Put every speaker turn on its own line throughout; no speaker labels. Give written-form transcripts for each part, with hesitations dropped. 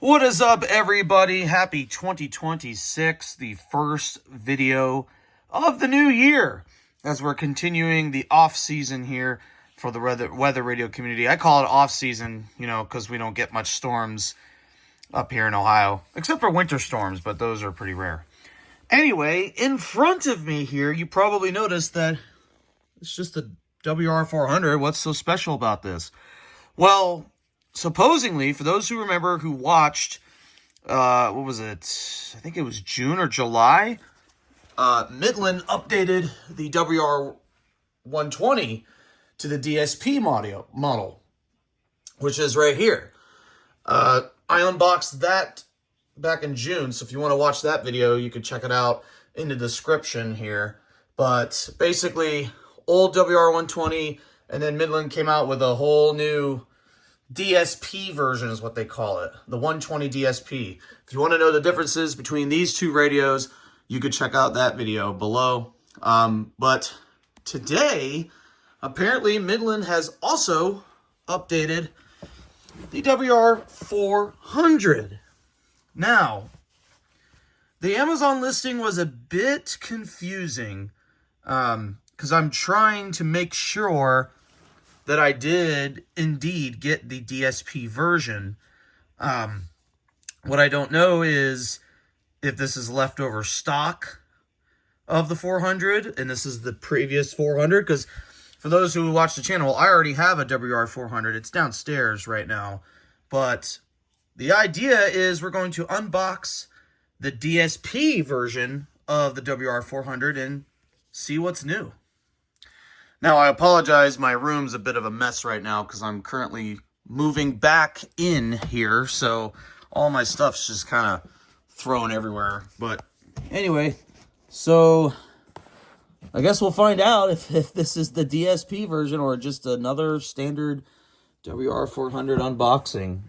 What is up, everybody? Happy 2026, the first video of the new year, as we're continuing the off-season here for the weather radio community. I call it off-season, because we don't get much storms up here in Ohio, except for winter storms, but those are pretty rare. Anyway, in front of me here, you probably noticed that it's just a WR400. What's so special about this? Well, supposedly, for those who remember who watched, what was it? I think it was June or July. Midland updated the WR120 to the DSP model, which is right here. I unboxed that back in June, so if you want to watch that video, you can check it out in the description here. But basically, old WR120, and then Midland came out with a whole new DSP version is what they call it, the 120 DSP. If you want to know the differences between these two radios, you could check out that video below. But today, apparently Midland has also updated the WR400. Now, the Amazon listing was a bit confusing because I'm trying to make sure that I did indeed get the DSP version. What I don't know is if this is leftover stock of the 400, and this is the previous 400, because for those who watch the channel, I already have a WR400. It's downstairs right now. But the idea is we're going to unbox the DSP version of the WR400 and see what's new. Now, I apologize, my room's a bit of a mess right now because I'm currently moving back in here, so all my stuff's just kind of thrown everywhere. But anyway, so I guess we'll find out if this is the DSP version or just another standard WR400 unboxing.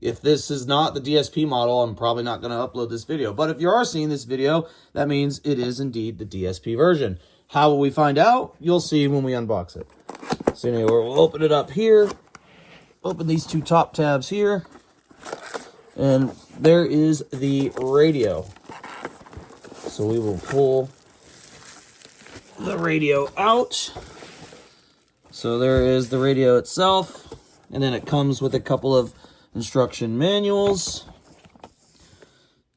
If this is not the DSP model, I'm probably not going to upload this video. But if you are seeing this video, that means it is indeed the DSP version. How will we find out? You'll see when we unbox it. So anyway, we'll open it up here. Open these two top tabs here. And there is the radio. So we will pull the radio out. So there is the radio itself. And then it comes with a couple of instruction manuals.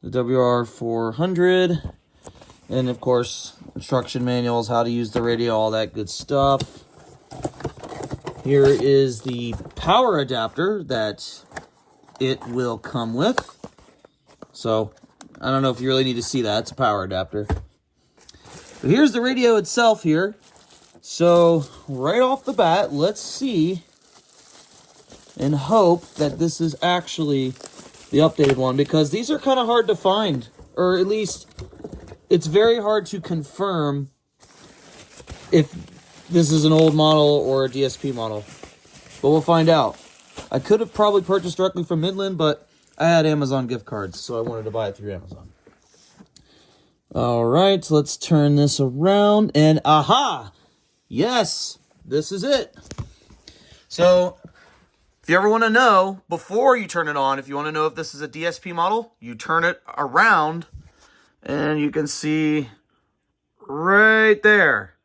The WR400. And of course, instruction manuals, how to use the radio, all that good stuff. Here is the power adapter that it will come with. So, I don't know if you really need to see that. It's a power adapter. But here's the radio itself here. So, right off the bat, let's see and hope that this is actually the updated one, because these are kind of hard to find, or at least it's very hard to confirm if this is an old model or a DSP model. But we'll find out. I could have probably purchased directly from Midland, but I had Amazon gift cards, so I wanted to buy it through Amazon. All right, so let's turn this around, and aha! Yes, this is it. So, if you ever want to know, before you turn it on, if you want to know if this is a DSP model, you turn it around, and you can see right there,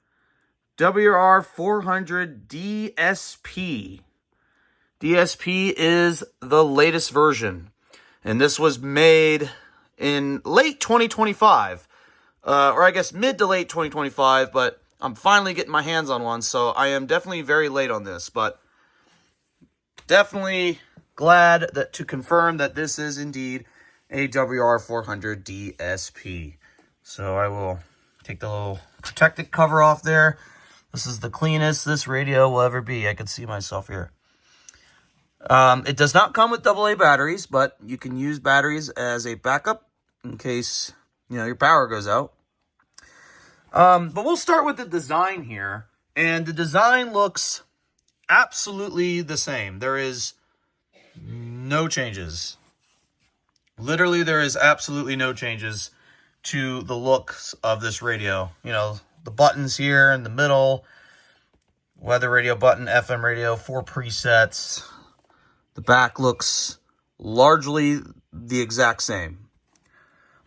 WR400 DSP. DSP is the latest version. And this was made in late 2025. Or I guess mid to late 2025. But I'm finally getting my hands on one. So I am definitely very late on this. But definitely glad that to confirm that this is indeed a WR400 DSP. So I will take the little protective cover off there. This is the cleanest this radio will ever be. I can see myself here. It does not come with AA batteries, but you can use batteries as a backup in case, your power goes out. But we'll start with the design here. And the design looks absolutely the same. There is no changes. Literally, there is absolutely no changes to the looks of this radio. The buttons here in the middle, weather radio button, FM radio, 4 presets. The back looks largely the exact same.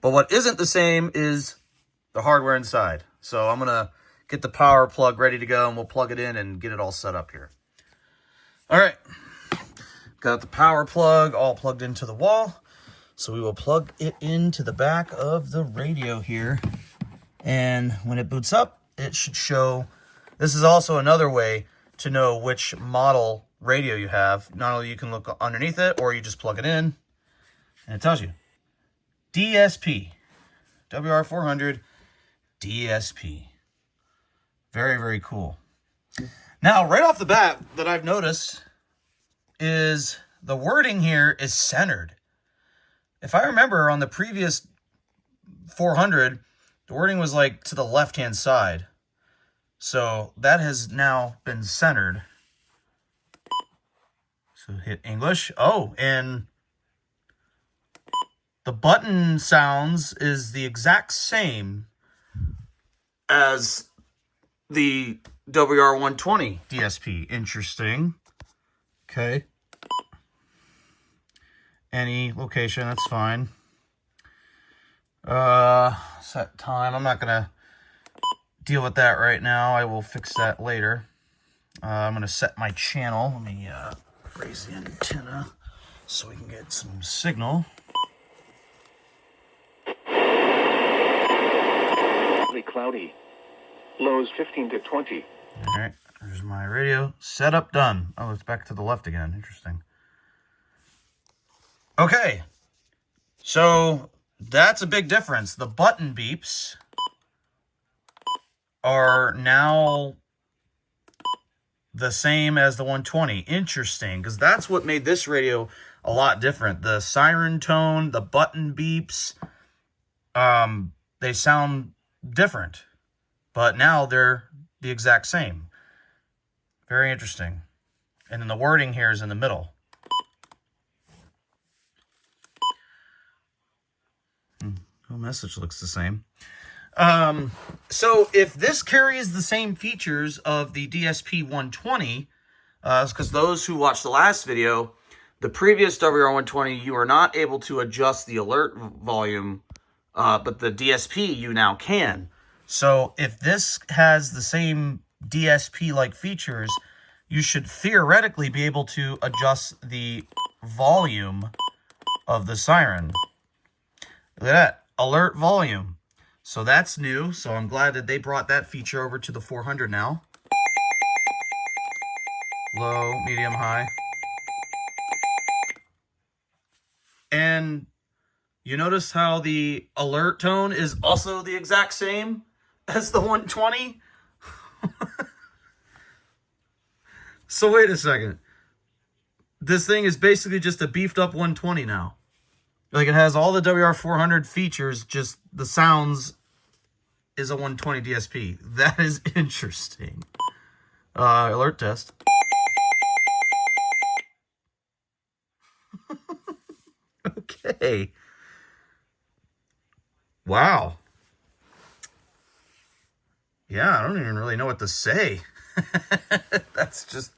But what isn't the same is the hardware inside. So I'm going to get the power plug ready to go, and we'll plug it in and get it all set up here. All right. Got the power plug all plugged into the wall. So we will plug it into the back of the radio here. And when it boots up, it should show. This is also another way to know which model radio you have. Not only you can look underneath it, or you just plug it in and it tells you. DSP. WR400 DSP. Very, very cool. Now, right off the bat, that I've noticed is the wording here is centered. If I remember on the previous 400, the wording was like to the left-hand side. So that has now been centered. So hit English. Oh, and the button sounds is the exact same as the WR120 DSP. Interesting. Okay. Any location, that's fine. Set time. I'm not going to deal with that right now. I will fix that later. I'm going to set my channel. Let me raise the antenna so we can get some signal.
Cloudy. Lows 15 to 20.
All right. There's my radio. Setup done. Oh, it's back to the left again. Interesting. Okay. So that's a big difference. The button beeps are now the same as the 120. Interesting, because that's what made this radio a lot different. The siren tone, the button beeps, they sound different, but now they're the exact same. Very interesting. And then the wording here is in the middle. The message looks the same. So if this carries the same features of the DSP 120, because those who watched the last video, the previous WR120, you are not able to adjust the alert volume, but the DSP you now can. So if this has the same DSP-like features, you should theoretically be able to adjust the volume of the siren. Look at that, alert volume. So that's new. So I'm glad that they brought that feature over to the 400 now. Low, medium, high. And you notice how the alert tone is also the exact same as the 120? So wait a second. This thing is basically just a beefed up 120 now. Like, it has all the WR400 features, just the sounds is a 120 DSP. That is interesting. Alert test. Okay. Wow. Yeah, I don't even really know what to say. That's just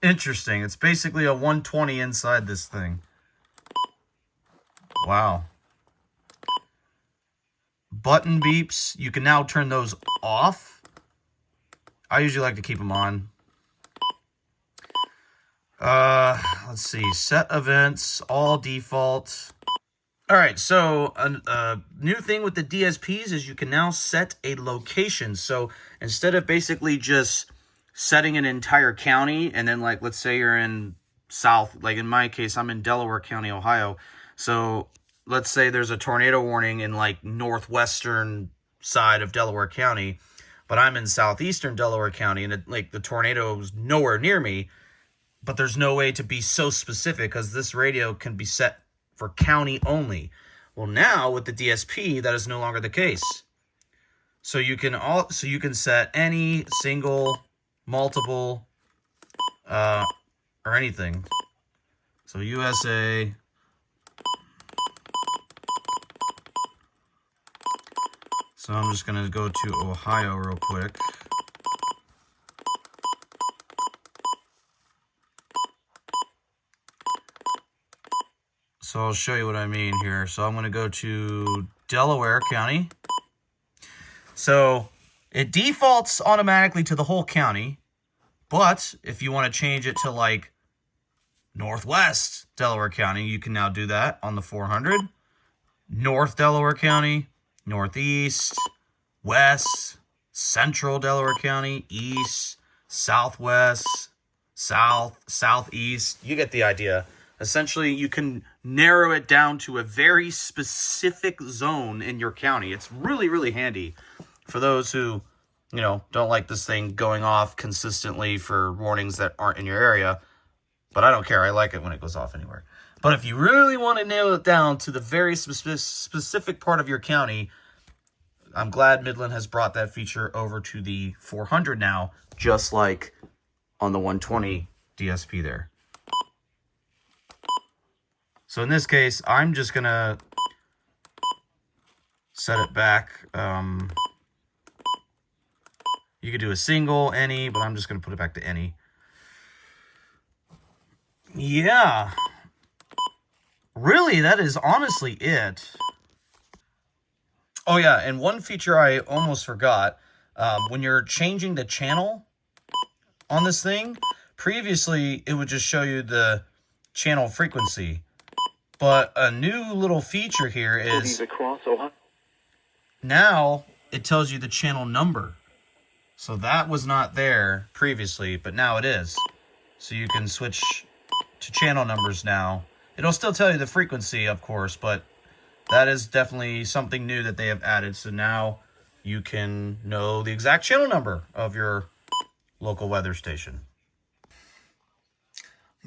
interesting. It's basically a 120 inside this thing. Wow. Button beeps. You can now turn those off. I usually like to keep them on. Let's see. Set events. All default. All right, so a new thing with the DSPs is you can now set a location. So instead of basically just setting an entire county, and then, like, let's say you're in South, like in my case, I'm in Delaware County, Ohio. So let's say there's a tornado warning in, like, northwestern side of Delaware County, but I'm in southeastern Delaware County, and the tornado is nowhere near me, but there's no way to be so specific because this radio can be set for county only. Well, now with the DSP, that is no longer the case. So you can set any single, multiple, or anything. So USA. So I'm just gonna go to Ohio real quick. So I'll show you what I mean here. So I'm going to go to Delaware County. So it defaults automatically to the whole county. But if you want to change it to like Northwest Delaware County, you can now do that on the 400. North Delaware County, Northeast, West, Central Delaware County, East, Southwest, South, Southeast. You get the idea. Essentially, you can narrow it down to a very specific zone in your county. It's really, really handy for those who, you know, don't like this thing going off consistently for warnings that aren't in your area. But I don't care. I like it when it goes off anywhere. But if you really want to nail it down to the very specific part of your county, I'm glad Midland has brought that feature over to the 400 now, just like on the 120 DSP there. So in this case, I'm just going to set it back. You could do a single, any, but I'm just going to put it back to any. Yeah. Really, that is honestly it. Oh yeah, and one feature I almost forgot. When you're changing the channel on this thing, previously it would just show you the channel frequency. But a new little feature here is now it tells you the channel number. So that was not there previously, but now it is. So you can switch to channel numbers now. It'll still tell you the frequency, of course, but that is definitely something new that they have added. So now you can know the exact channel number of your local weather station.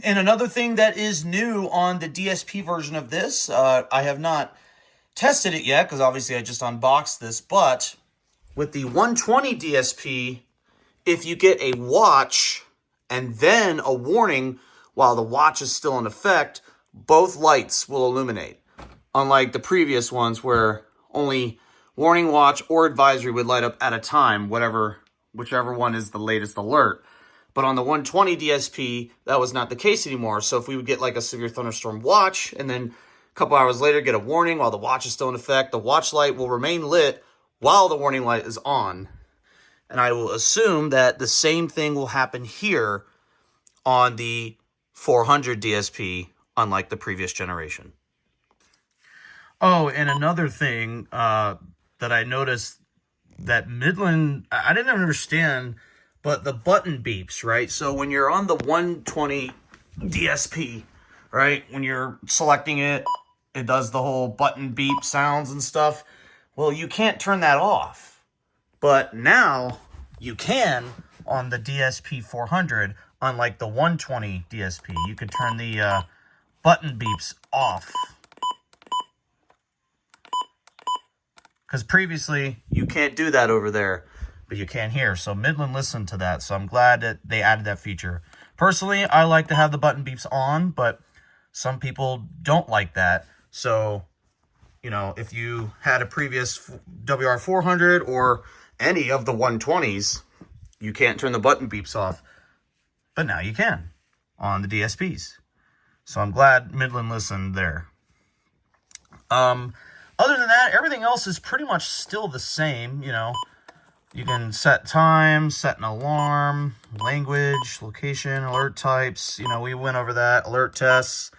And another thing that is new on the DSP version of this, I have not tested it yet because obviously I just unboxed this, but with the 120 DSP, if you get a watch and then a warning while the watch is still in effect, both lights will illuminate. Unlike the previous ones where only warning, watch, or advisory would light up at a time, whichever one is the latest alert. But on the 120 DSP, that was not the case anymore. So if we would get like a severe thunderstorm watch and then a couple hours later get a warning while the watch is still in effect, the watch light will remain lit while the warning light is on. And I will assume that the same thing will happen here on the 400 DSP, unlike the previous generation. Oh, and another thing that I noticed that Midland, I didn't understand, but the button beeps, right? So when you're on the 120 DSP, right, when you're selecting it, it does the whole button beep sounds and stuff. Well, you can't turn that off. But now you can on the DSP 400, unlike the 120 DSP. You could turn the button beeps off. Because previously, you can't do that over there, but you can here. So Midland listened to that, so I'm glad that they added that feature. Personally, I like to have the button beeps on, but some people don't like that. So, you know, if you had a previous WR400 or any of the 120s, you can't turn the button beeps off. But now you can on the DSPs. So I'm glad Midland listened there. Other than that, everything else is pretty much still the same, you know. You can set time, set an alarm, language, location, alert types. You know, we went over that. Alert tests,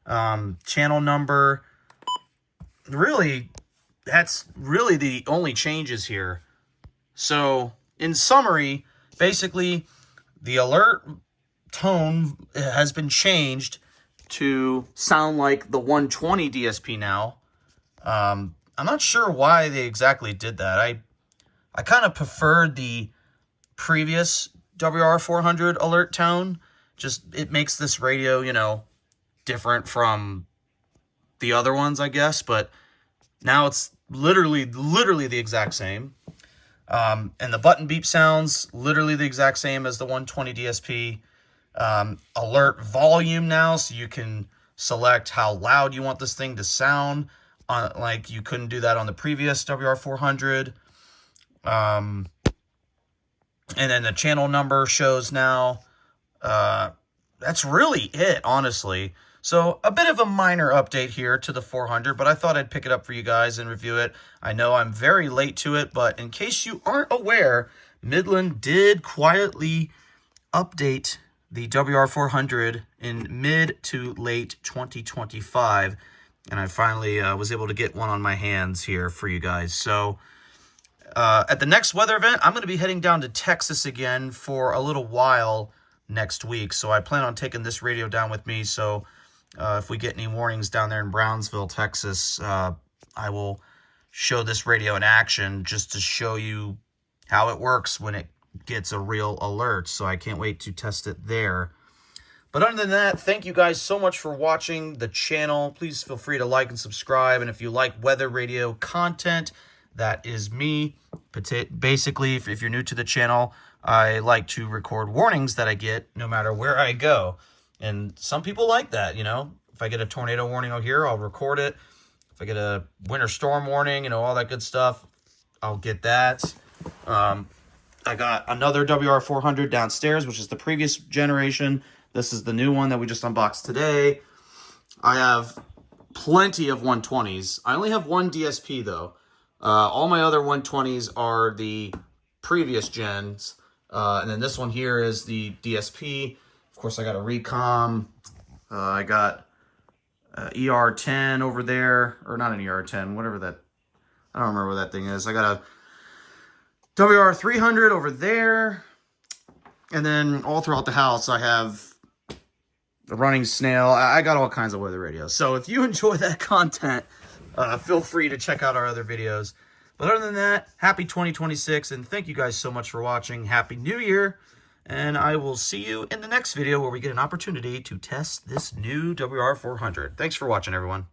channel number. Really, that's really the only changes here. So, in summary, basically, the alert tone has been changed to sound like the 120 DSP now. I'm not sure why they exactly did that. I kind of preferred the previous WR400 alert tone. Just, it makes this radio, you know, different from the other ones, I guess. But now it's literally the exact same. And the button beep sounds literally the exact same as the 120 DSP. Alert volume now, so you can select how loud you want this thing to sound. Like you couldn't do that on the previous WR400. And then the channel number shows now. that's really it, honestly. So a bit of a minor update here to the 400, but I thought I'd pick it up for you guys and review it. I know I'm very late to it, but in case you aren't aware, Midland did quietly update the WR400 in mid to late 2025, and I finally was able to get one on my hands here for you guys. So at the next weather event, I'm going to be heading down to Texas again for a little while next week, so I plan on taking this radio down with me. So if we get any warnings down there in Brownsville, Texas, I will show this radio in action just to show you how it works when it gets a real alert. So I can't wait to test it there. But other than that, thank you guys so much for watching the channel. Please feel free to like and subscribe. And if you like weather radio content, that is me. Basically, if you're new to the channel, I like to record warnings that I get no matter where I go. And some people like that, you know. If I get a tornado warning out here, I'll record it. If I get a winter storm warning, you know, all that good stuff, I'll get that. I got another WR400 downstairs, which is the previous generation. This is the new one that we just unboxed today. I have plenty of 120s. I only have one DSP, though. All my other 120s are the previous gens. And then this one here is the DSP. Of course, I got a Recom. I got ER10 over there. Or not an ER10, whatever that... I don't remember what that thing is. I got a WR400 over there. And then all throughout the house, I have a running snail. I got all kinds of weather radios. So if you enjoy that content, feel free to check out our other videos. But other than that, happy 2026, and thank you guys so much for watching. Happy New Year, and I will see you in the next video where we get an opportunity to test this new WR400. Thanks for watching, everyone.